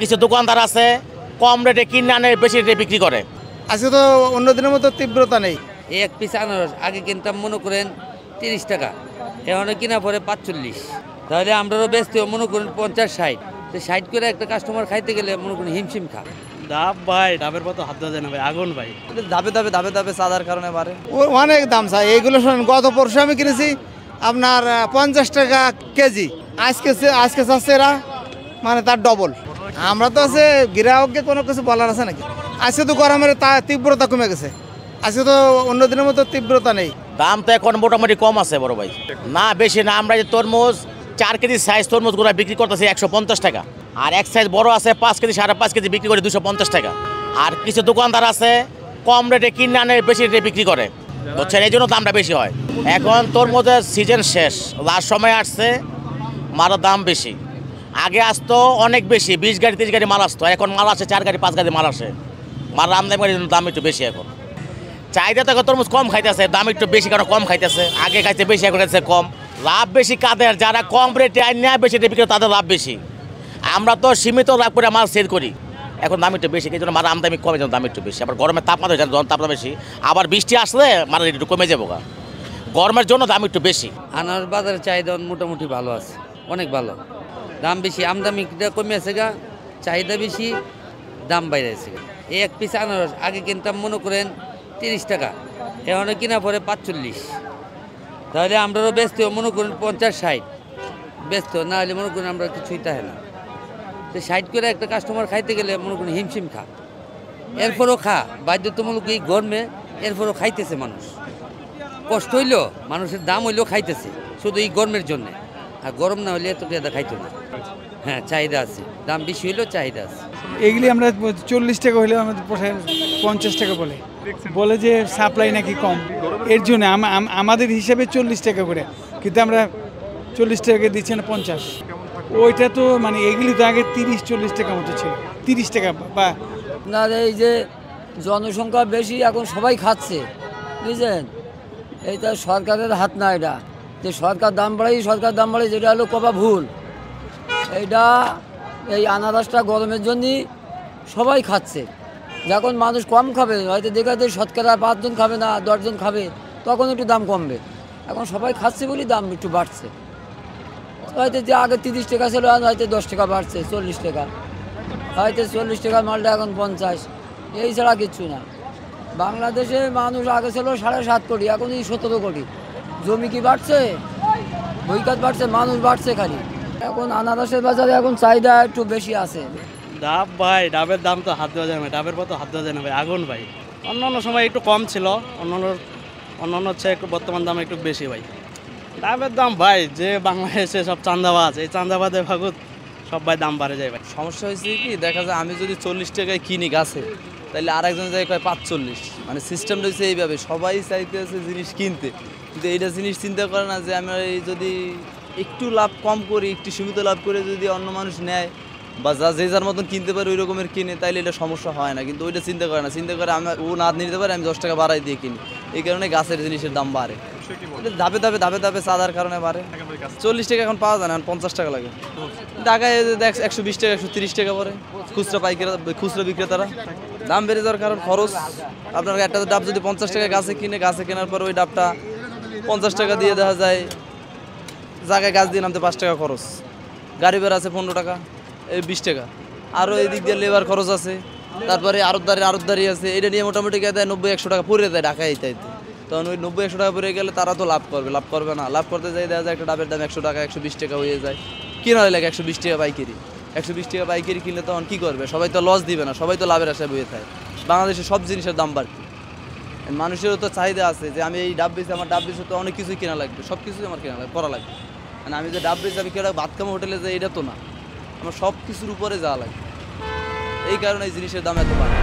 কিছু দোকানদার আছে কম রেটে কিনে আনে বেশি রেটে বিক্রি করে। আজকে তো অন্য দিনের মতো তীব্রতা নেই। এই এক পিস আনারস আগে কিনতাম মনে করেন 30 টাকা, এখন কিনা পরে 45। তাহলে আমরাও ব্যস্ত মনে করেন 50-60, তো 60 করে একটা কাস্টমার খাইতে গেলে মনে করেন হিমশিম খা। ডাব ভাই, ডাবের মতো হাত দেওয়া যায় না ভাই, আগুন ভাই। ধাপে চাঁদার কারণে বাড়ে। অনেক দাম চাই এইগুলো। শোনেন, গত পরশু আমি কিনেছি আপনার 50 টাকা কেজি, আজকে চাচ্ছে এরা মানে তার ডবল। আমরা তো আছে গ্রাহককে কোনো কিছু বলার আছে নাকি? আজকে তো গরমের তীব্রতা কমে গেছে, আজকে তো অন্য দিনের মতো তীব্রতা নেই। দাম তো এখন মোটামুটি কম আছে বড় ভাই, না বেশি না। আমরা যে তরমুজ 4 কেজি সাইজ তরমুজগুলো বিক্রি করতেছি 150 টাকা, আর এক সাইজ বড় আছে 5 কেজি 5.5 কেজি বিক্রি করে 250 টাকা। আর কিছু দোকানদার আছে কম রেটে কিনে আনে বেশি রেটে বিক্রি করে, বুঝছেন, এই জন্য দামটা বেশি হয়। এখন তরমুজের সিজন শেষ, লাস্ট সময় আসছে, মালের দাম বেশি। আগে আসতো অনেক বেশি, 20 গাড়ি 30 গাড়ি মাল আসতো, এখন মাল আসে 4 গাড়ি 5 গাড়ি মাল আসে। মালের আমদানি দাম একটু বেশি এখন। চাহিদা তো তরমুজ কম খাইতেছে, দাম একটু বেশি, কারণ কম খাইতেছে। আগে খাইছে বেশি, এখন খাইছে কম। লাভ বেশি কাদের? যারা কম রেটে আইন বেশি রেটে বিক্রি, তাদের লাভ বেশি। আমরা তো সীমিত লাভ করে মাল সেল করি, এখন দাম একটু বেশি, এই জন্য মাল আমদানি কমে যাবে, দাম একটু বেশি। আবার গরমের তাপমাত্রা হয়ে যায়, তাপমাত্রা বেশি, আবার বৃষ্টি আসলে মাল একটু কমে যাবো, গরমের জন্য দাম একটু বেশি। আনারস বাজারের চাহিদা মোটামুটি ভালো আছে, অনেক ভালো। দাম বেশি, আমদানিটা কমে আছে গা, চাহিদা বেশি, দাম বাইরে আছে। এই এক পিস আনারস আগে কিনতাম মনে করেন 30 টাকা, এখন কিনা পরে 45। তাহলে আমরাও ব্যস্ত মনে করেন 50-60, ব্যস্ত না হলে মনে করেন আমরা কিছুই থাকে না। তো 60 করে একটা কাস্টমার খাইতে গেলে মনে করেন হিমশিম খা। এরপরও খা, বাধ্যতামূলক এই গরমে এরপরও খাইতেছে মানুষ। কষ্ট হইলেও মানুষের দাম হইলেও খাইতেছে, শুধু এই গরমের জন্যে। আর গরম না হলে এত টাকা খাইতো না। হ্যাঁ, চাহিদা আছে, দাম বেশি হইলেও চাহিদা আছে। এগুলি আমরা 40 টাকা হলেও আমাদের পোষায়, 50 টাকা বলে যে সাপ্লাই নাকি কম, এর জন্য আমাদের হিসাবে 40 টাকা করে, কিন্তু আমরা 40 টাকা দিচ্ছি না 50। ওইটা তো মানে এগুলি তো আগে 30-40 টাকা মতো ছিল, 30 টাকা বা। আপনার এই যে জনসংখ্যা বেশি, এখন সবাই খাচ্ছে, বুঝলেন। এইটা সরকারের হাত না, এটা যে সরকার দাম বাড়াই যেটা হলো কবা ভুল। এইটা এই আনারসটা গরমের জন্যই সবাই খাচ্ছে। যখন মানুষ কম খাবে, হয়তো দেখা যায় শতকরা 5 জন খাবে না, 10 জন খাবে, তখন একটু দাম কমবে। এখন সবাই খাচ্ছে বলেই দাম একটু বাড়ছে। হয়তো যে আগে 30 টাকা ছিল, হয়তো 10 টাকা বাড়ছে, 40 টাকা, হয়তো 40 টাকার মালটা এখন 50, এই ছাড়া কিচ্ছু না। বাংলাদেশে মানুষ আগে ছিল 7.5 কোটি, এখন এই 17 কোটি। জমি কি বাড়ছে? বৈকাত বাড়ছে, মানুষ বাড়ছে খালি। এখন আনারসের বাজারে এখন চাহিদা একটু বেশি আছে। ডাব ভাই, ডাবের দাম তো হাত দেওয়া যায় না, ডাবের মতো হাত দেওয়া যায় না ভাই, আগুন ভাই। অন্য সময় একটু কম ছিল, অন্য হচ্ছে একটু বর্তমান দাম একটু বেশি ভাই। ডাবের দাম ভাই, যে বাংলাদেশে সব চাঁদাবাজ, এই চাঁদাবাজের ভাগুত সব ভাই দাম বাড়ে যায় ভাই। সমস্যা হয়েছে কি, দেখা যায় আমি যদি 40 টাকায় কিনি গাছে, তাহলে আরেকজন যায় কয় 45। মানে সিস্টেম রয়েছে এইভাবে, সবাই চাইতেছে জিনিস কিনতে, কিন্তু এইটা জিনিস চিন্তা করে না যে আমরা যদি একটু লাভ কম করি, একটু সীমিত লাভ করে যদি অন্য মানুষ নেয় বা যে যার মতন কিনতে পারে ওই রকমের কিনে, তাইলে এটা সমস্যা হয় না। কিন্তু ওইটা চিন্তা করে না, চিন্তা করে ও না নিতে পারে, আমি 10 টাকা বাড়াই দিয়ে কিনি, এই কারণে গাছের জিনিসের দাম বাড়ে। ধাপে চাঁদার কারণে বাড়ে। 40 টাকা এখন পাওয়া যায় না, 50 টাকা লাগে। ঢাকায় 120 টাকা 130 টাকা পরে খুচরা বিক্রেতারা। দাম বেড়ে যাওয়ার কারণ খরচ। আপনার একটা ডাব যদি 50 টাকা গাছে কেনার পর ওই ডাবটা 50 টাকা দিয়ে দেখা যায় জায়গায় গাছ দিয়ে নামতে 5 টাকা খরচ, গাড়ি ভাড়া আছে 15 টাকা, এই 20 টাকা, আরও এই দিক দিয়ে লেবার খরচ আছে, তারপরে আড়তদারি আছে। এটা নিয়ে মোটামুটি দেয় 90-100 টাকা পড়ে দেয় ঢাকায় এইটাইতে। তখন ওই 90-100 টাকা পড়ে গেলে তারা তো লাভ করবে না। লাভ করতে যাই দেখা যায় একটা ডাবের দাম 100 টাকা 120 টাকা হয়ে যায়। কেনা হয় লাগে 120 টাকা পাইকারি। 120 টাকা পাইকারি কিনলে তখন কী করবে? সবাই তো লস দিবে না, সবাই তো লাভের আশায় বয়ে থাকে। বাংলাদেশে সব জিনিসের দাম বাড়তি, মানুষেরও তো চাহিদা আছে যে আমি এই ডাব বেশি, আমার ডাব বেশি তো অনেক কিছুই কেনা লাগবে, সব কিছুই আমার কেনা লাগবে, করা লাগবে। মানে আমি যে ডাব বেশি আমি কেনা ভাত খামো হোটেলে যাই, এটা তো না, আমার সব কিছুর উপরে যাওয়া লাগে। এই কারণে এই জিনিসের দাম এত বাড়ে।